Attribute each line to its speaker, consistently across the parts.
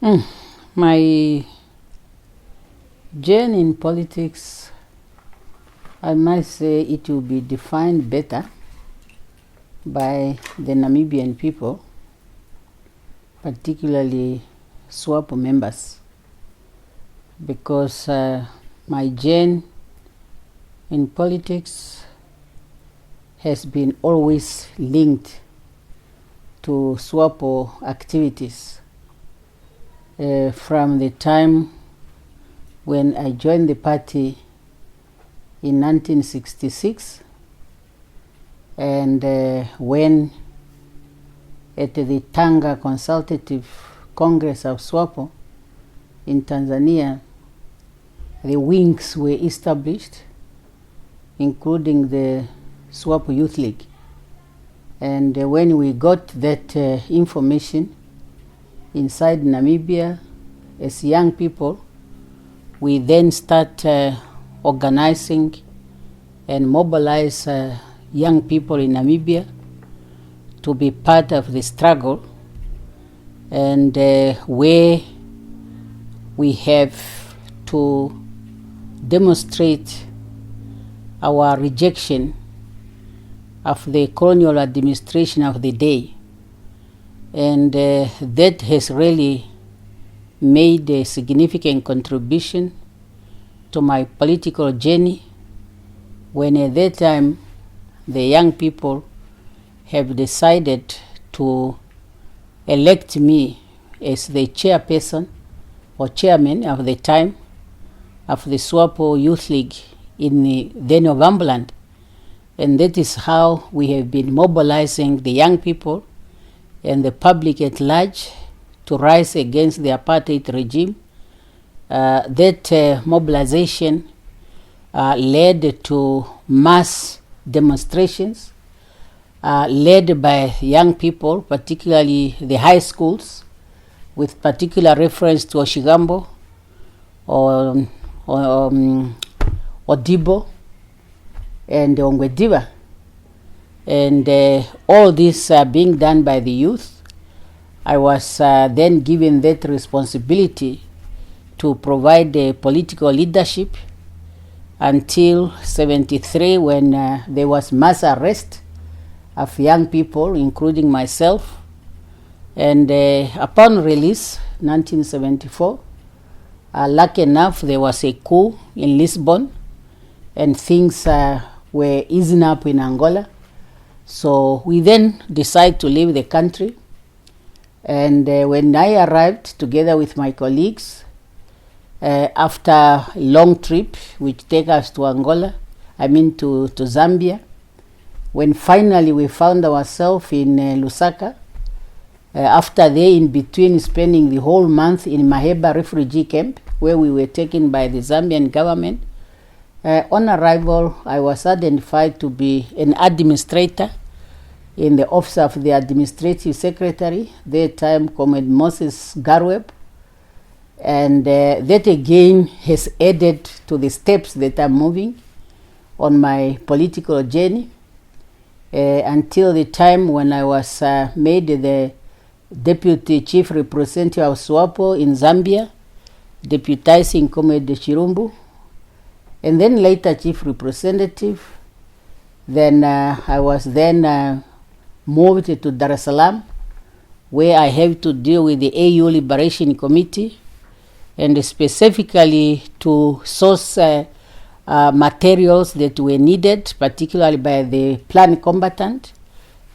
Speaker 1: My journey in politics, I must say it will be defined better by the Namibian people, particularly Swapo members, because my journey in politics has been always linked to Swapo activities. From the time when I joined the party in 1966, and when at the Tanga Consultative Congress of Swapo in Tanzania, the wings were established, including the Swapo Youth League. And when we got that information inside Namibia as young people, we then start organizing and mobilize young people in Namibia to be part of the struggle, and where we have to demonstrate our rejection of the colonial administration of the day. And that has really made a significant contribution to my political journey, when at that time the young people have decided to elect me as the chairperson or chairman of the time of the Swapo Youth League in the then of Ambuland. And that is how we have been mobilizing the young people and the public at large to rise against the apartheid regime. That mobilization led to mass demonstrations led by young people, particularly the high schools, with particular reference to Oshigambo or Odibo and Ongwediva. And all this being done by the youth, I was then given that responsibility to provide political leadership until 1973, when there was mass arrest of young people, including myself. And upon release, 1974, lucky enough, there was a coup in Lisbon, and things were easing up in Angola. So we then decided to leave the country. And when I arrived together with my colleagues, after a long trip which take us to Angola, to Zambia, when finally we found ourselves in Lusaka, after there in between spending the whole month in Maheba refugee camp, where we were taken by the Zambian government, on arrival, I was identified to be an administrator in the office of the administrative secretary, that time Comrade Moses Garweb. And that again has added to the steps that I'm moving on my political journey until the time when I was made the deputy chief representative of Swapo in Zambia, deputizing Comrade Chirumbu, and then later chief representative. Then I was then moved to Dar es Salaam, where I have to deal with the AU Liberation Committee, and specifically to source materials that were needed, particularly by the plan combatant,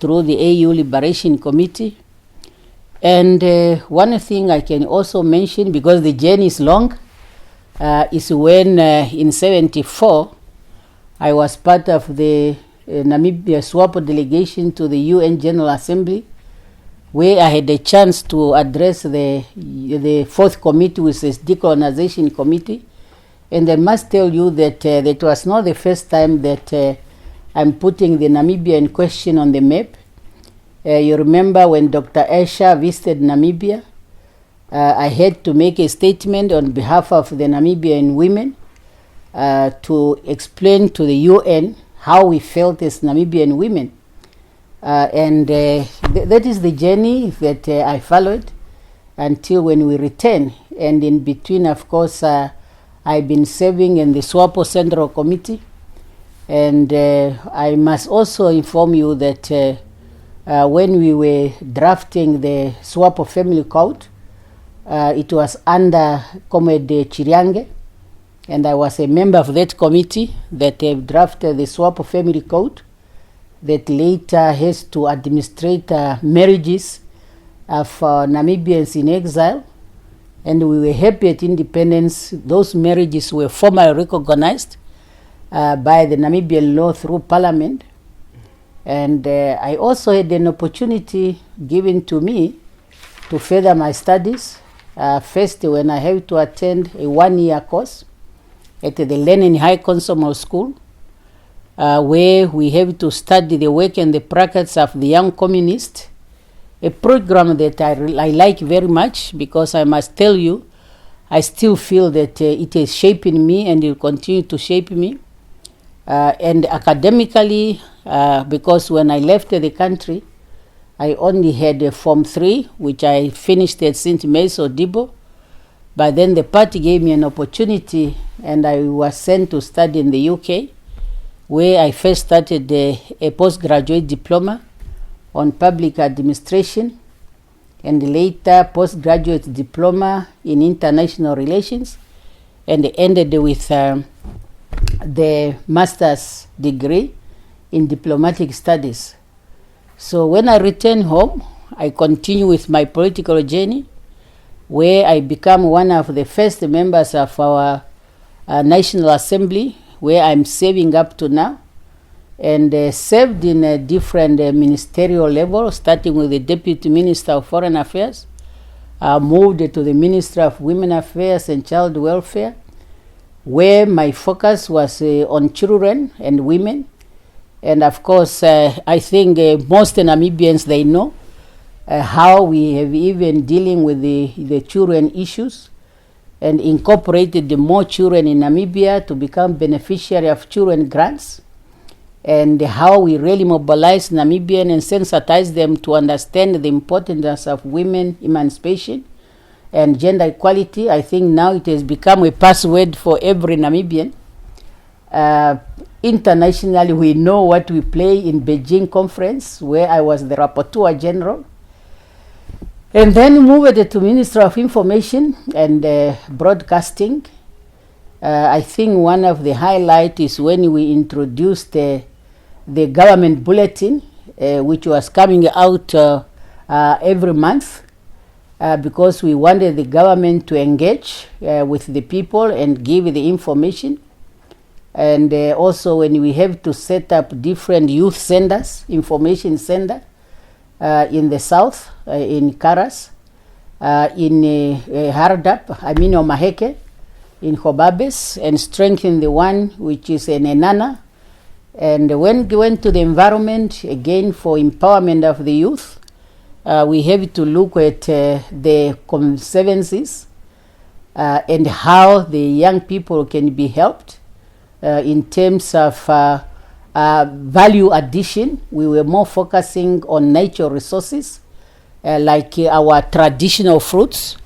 Speaker 1: through the AU Liberation Committee. And one thing I can also mention, because the journey is long, is when in 1974 I was part of the Namibia Swapo delegation to the UN General Assembly, where I had a chance to address the fourth committee, which is decolonization committee. And I must tell you that that was not the first time that I'm putting the Namibian question on the map. You remember when Dr. Esha visited Namibia, I had to make a statement on behalf of the Namibian women to explain to the UN how we felt as Namibian women. That is the journey that I followed. until when we return. And in between, of course, I've been serving in the Swapo Central Committee. And I must also inform you that when we were drafting the Swapo Family Code, it was under Comrade Chiriange, and I was a member of that committee that drafted the Swapo Family Code that later has to administrate marriages of Namibians in exile. And we were happy at independence. Those marriages were formally recognized by the Namibian law through parliament. And I also had an opportunity given to me to further my studies. First, when I had to attend a one-year course at the Lenin High Consumer School, where we have to study the work and the practice of the young communist, a program that I like very much, because I must tell you, I still feel that it is shaping me and it will continue to shape me. And academically, because when I left the country, I only had Form 3, which I finished at St. Mary's Odibo. But then the party gave me an opportunity, and I was sent to study in the UK, where I first started a postgraduate diploma on public administration, and later postgraduate diploma in international relations, and ended with the master's degree in diplomatic studies. So when I returned home, I continue with my political journey, where I become one of the first members of our National Assembly, where I'm serving up to now, and served in a different ministerial level, starting with the Deputy Minister of Foreign Affairs, moved to the Ministry of Women Affairs and Child Welfare, where my focus was on children and women. And of course, I think most Namibians, they know how we have even dealing with the children issues, and incorporated the more children in Namibia to become beneficiary of children grants, and how we really mobilize Namibian and sensitize them to understand the importance of women emancipation and gender equality. I think now it has become a password for every Namibian. Internationally, we know what we play in Beijing conference, where I was the rapporteur general. And then moved to Ministry of Information and Broadcasting. I think one of the highlights is when we introduced the government bulletin, which was coming out every month, because we wanted the government to engage with the people and give the information. And also when we have to set up different youth centers, information center, in the south, in Karas, in Hardap, Omaheke, in Hobabes, and strengthen the one which is in Enana. And when we went to the environment, again for empowerment of the youth, we have to look at the conservancies and how the young people can be helped in terms of value addition. We were more focusing on natural resources, like our traditional fruits.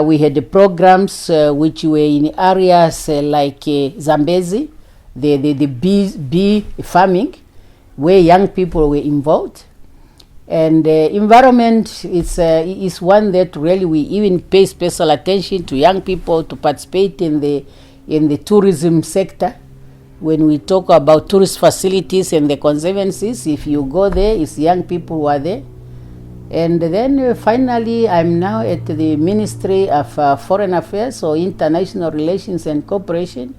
Speaker 1: We had the programs which were in areas like Zambezi, the bee farming, where young people were involved. And environment is one that really we even pay special attention to young people to participate in the tourism sector. When we talk about tourist facilities and the conservancies, if you go there, it's young people who are there. And then finally, I'm now at the Ministry of Foreign Affairs, or International Relations and Cooperation.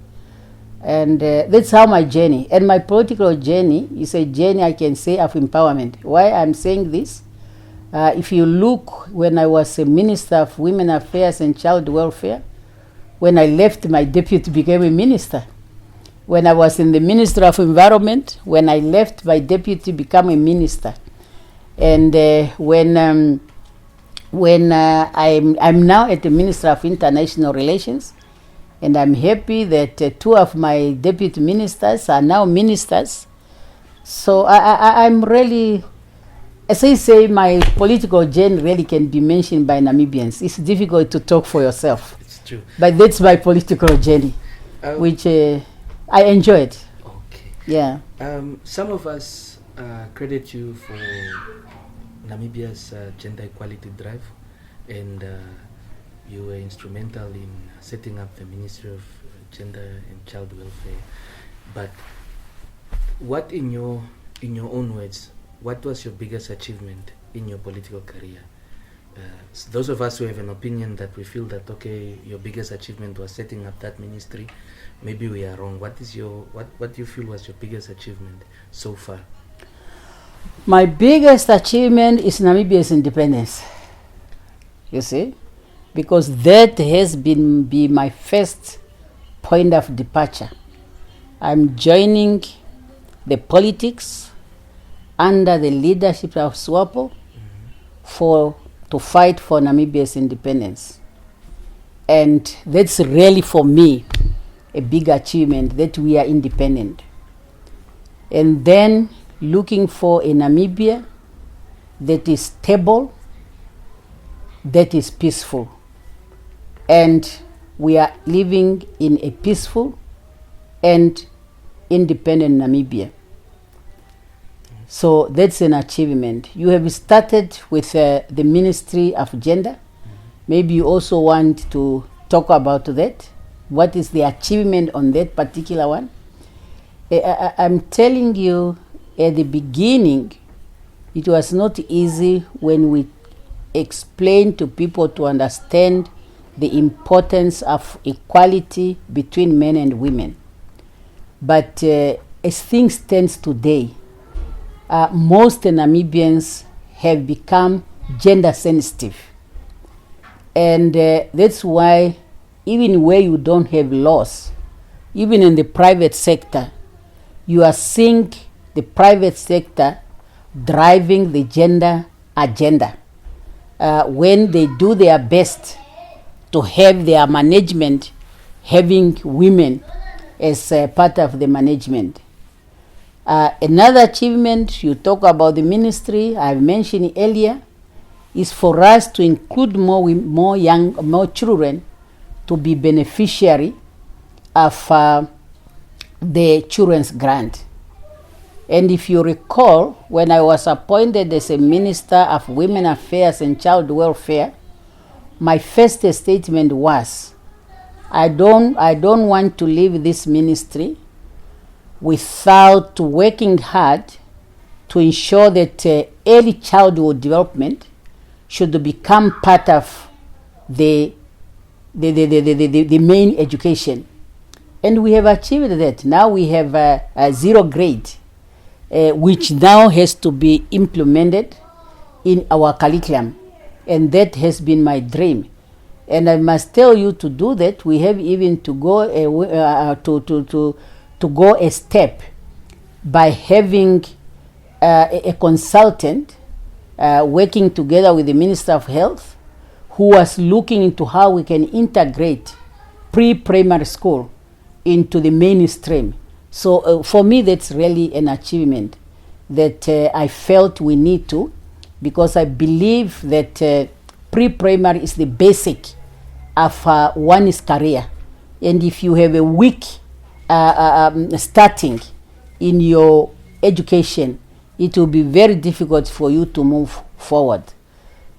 Speaker 1: And that's how my journey, and my political journey is a journey, I can say, of empowerment. Why I'm saying this? If you look, when I was a Minister of Women Affairs and Child Welfare, when I left, my deputy became a minister. When I was in the Ministry of Environment, when I left, my deputy became a minister. And when I'm now at the Ministry of International Relations, and I'm happy that two of my deputy ministers are now ministers. So I'm really as I say, my political journey really can be mentioned by Namibians. It's difficult to talk for yourself.
Speaker 2: It's true.
Speaker 1: But that's my political journey, which I enjoyed.
Speaker 2: Okay.
Speaker 1: Yeah.
Speaker 2: Some of us credit you for Namibia's gender equality drive, and you were instrumental in setting up the Ministry of Gender and Child Welfare. But what, in your own words, what was your biggest achievement in your political career? Those of us who have an opinion that we feel that, okay, your biggest achievement was setting up that ministry, maybe we are wrong. What do you feel was your biggest achievement so far?
Speaker 1: My biggest achievement is Namibia's independence. You see? Because that has been my first point of departure. I'm joining the politics under the leadership of Swapo to fight for Namibia's independence. And that's really, for me, a big achievement, that we are independent. And then looking for a Namibia that is stable, that is peaceful. And we are living in a peaceful and independent Namibia. So that's an achievement. You have started with the Ministry of Gender. Maybe you also want to talk about that. What is the achievement on that particular one? I'm telling you, at the beginning, it was not easy when we explained to people to understand the importance of equality between men and women. But as things stand today, most Namibians have become gender sensitive. And that's why even where you don't have laws, even in the private sector, you are seeing the private sector driving the gender agenda. When they do their best to have their management having women as part of the management. Another achievement, you talk about the ministry, I mentioned earlier, is for us to include more children to be beneficiary of the children's grant. And if you recall, when I was appointed as a Minister of Women Affairs and Child Welfare, my first statement was, I don't want to leave this ministry without working hard to ensure that early childhood development should become part of the main education. And we have achieved that. Now we have a zero grade, which now has to be implemented in our curriculum. And that has been my dream. And I must tell you, to do that, we have even to go to go a step by having a consultant working together with the Minister of Health, who was looking into how we can integrate pre-primary school into the mainstream. So for me, that's really an achievement that I felt we need to, because I believe that pre-primary is the basic of one's career. And if you have a weak starting in your education, it will be very difficult for you to move forward.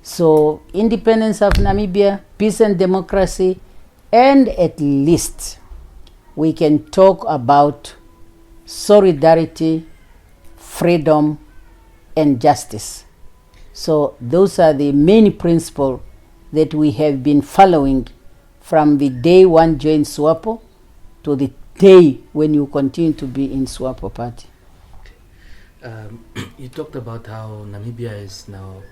Speaker 1: So independence of Namibia, peace and democracy, and at least we can talk about solidarity, freedom, and justice. So those are the main principles that we have been following from the day one joined Swapo to the day when you continue to be in Swapo party.
Speaker 2: You talked about how Namibia is now,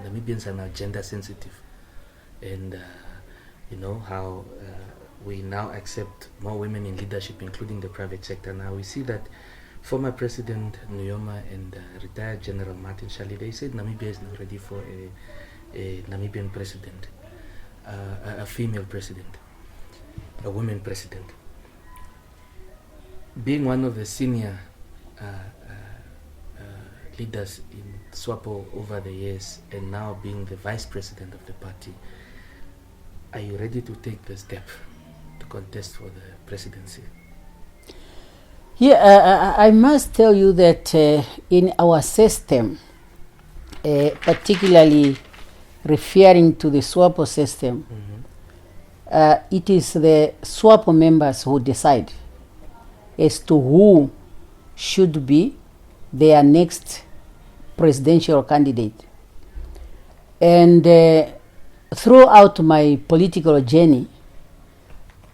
Speaker 2: Namibians are now gender sensitive, and you know how we now accept more women in leadership, including the private sector. Now we see that former President Nyoma and retired General Martin Shali, they said Namibia is now ready for a Namibian president, a female president, a woman president. Being one of the senior leaders in Swapo over the years, and now being the vice president of the party, are you ready to take the step to contest for the presidency?
Speaker 1: Yeah, I must tell you that in our system, particularly referring to the Swapo system, it is the Swapo members who decide as to who should be their next presidential candidate. And throughout my political journey,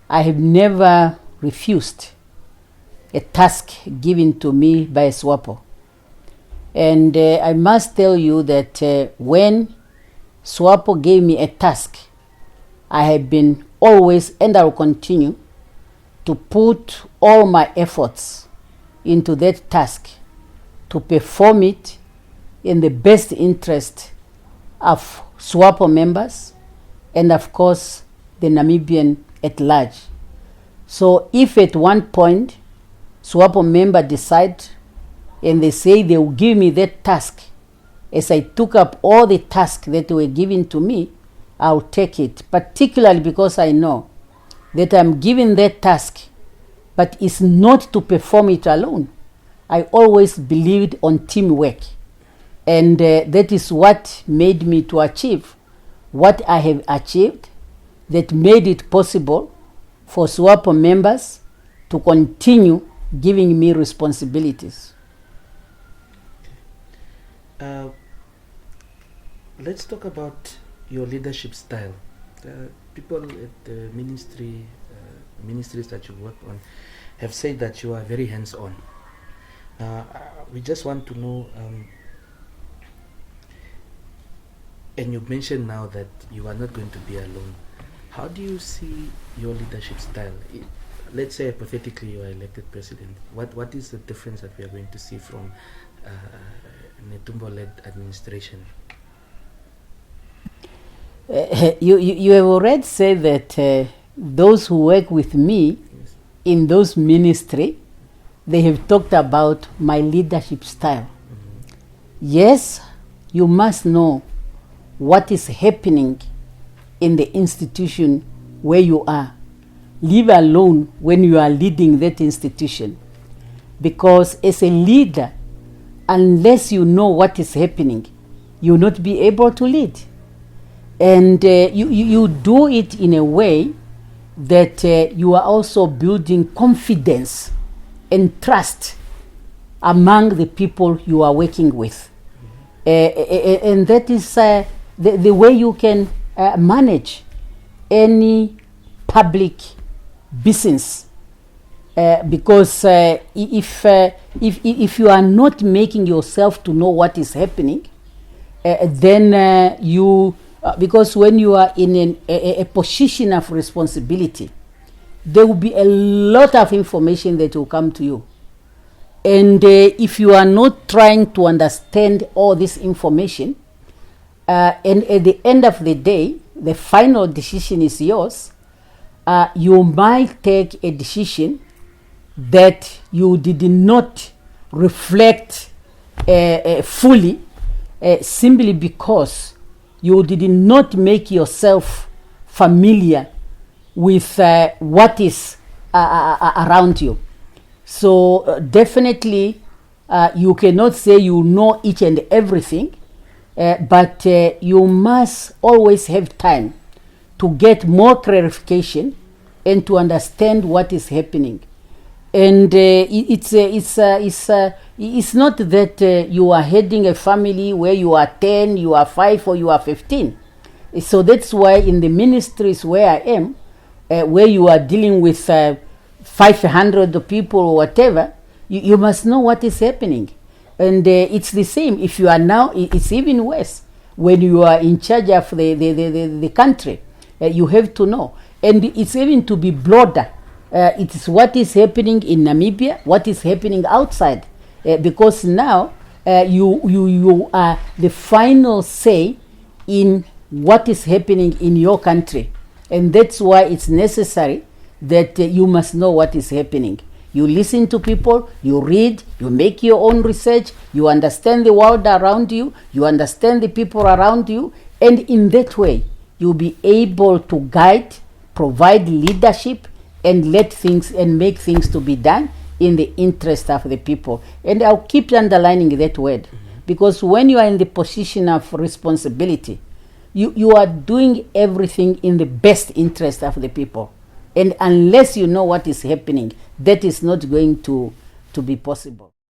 Speaker 1: I have never refused a task given to me by Swapo. And I must tell you that when Swapo gave me a task, I have been always, and I will continue, to put all my efforts into that task, to perform it in the best interest of Swapo members and, of course, the Namibian at large. So if at one point Swapo member decide and they say they will give me that task, as I took up all the tasks that were given to me, I'll take it, particularly because I know that I'm given that task, but it's not to perform it alone. I always believed on teamwork, and that is what made me to achieve what I have achieved, that made it possible for Swapo members to continue giving me responsibilities.
Speaker 2: Let's talk about your leadership style. People at the ministries that you work on have said that you are very hands-on. We just want to know, and you mentioned now that you are not going to be alone. How do you see your leadership style? Let's say hypothetically you are elected president. What is the difference that we are going to see from Netumbo-led administration?
Speaker 1: You have already said that those who work with me in those ministry, they have talked about my leadership style. Yes, you must know what is happening in the institution where you are, leave alone when you are leading that institution. Because as a leader, unless you know what is happening, you will not be able to lead. And you do it in a way that you are also building confidence and trust among the people you are working with. And that is the way you can manage any public business. Because if you are not making yourself to know what is happening, then you... because when you are in a position of responsibility, there will be a lot of information that will come to you. And if you are not trying to understand all this information, and at the end of the day, the final decision is yours, you might take a decision that you did not reflect fully, simply because you did not make yourself familiar with what is around you. So definitely you cannot say you know each and everything, but you must always have time to get more clarification and to understand what is happening. And it's not that you are heading a family where you are 10, you are 5, or you are 15. So that's why in the ministries where I am, where you are dealing with 500 people or whatever, you must know what is happening. And it's the same. If you are now, it's even worse. When you are in charge of the country, you have to know. And it's even to be broader. It is what is happening in Namibia, what is happening outside, because now you are the final say in what is happening in your country, and that's why it's necessary that you must know what is happening. You listen to people, you read, you make your own research, you understand the world around you, you understand the people around you, and in that way, you'll be able to guide, provide leadership, and let things and make things to be done in the interest of the people. And I'll keep underlining that word, because when you are in the position of responsibility, you are doing everything in the best interest of the people. And unless you know what is happening, that is not going to be possible.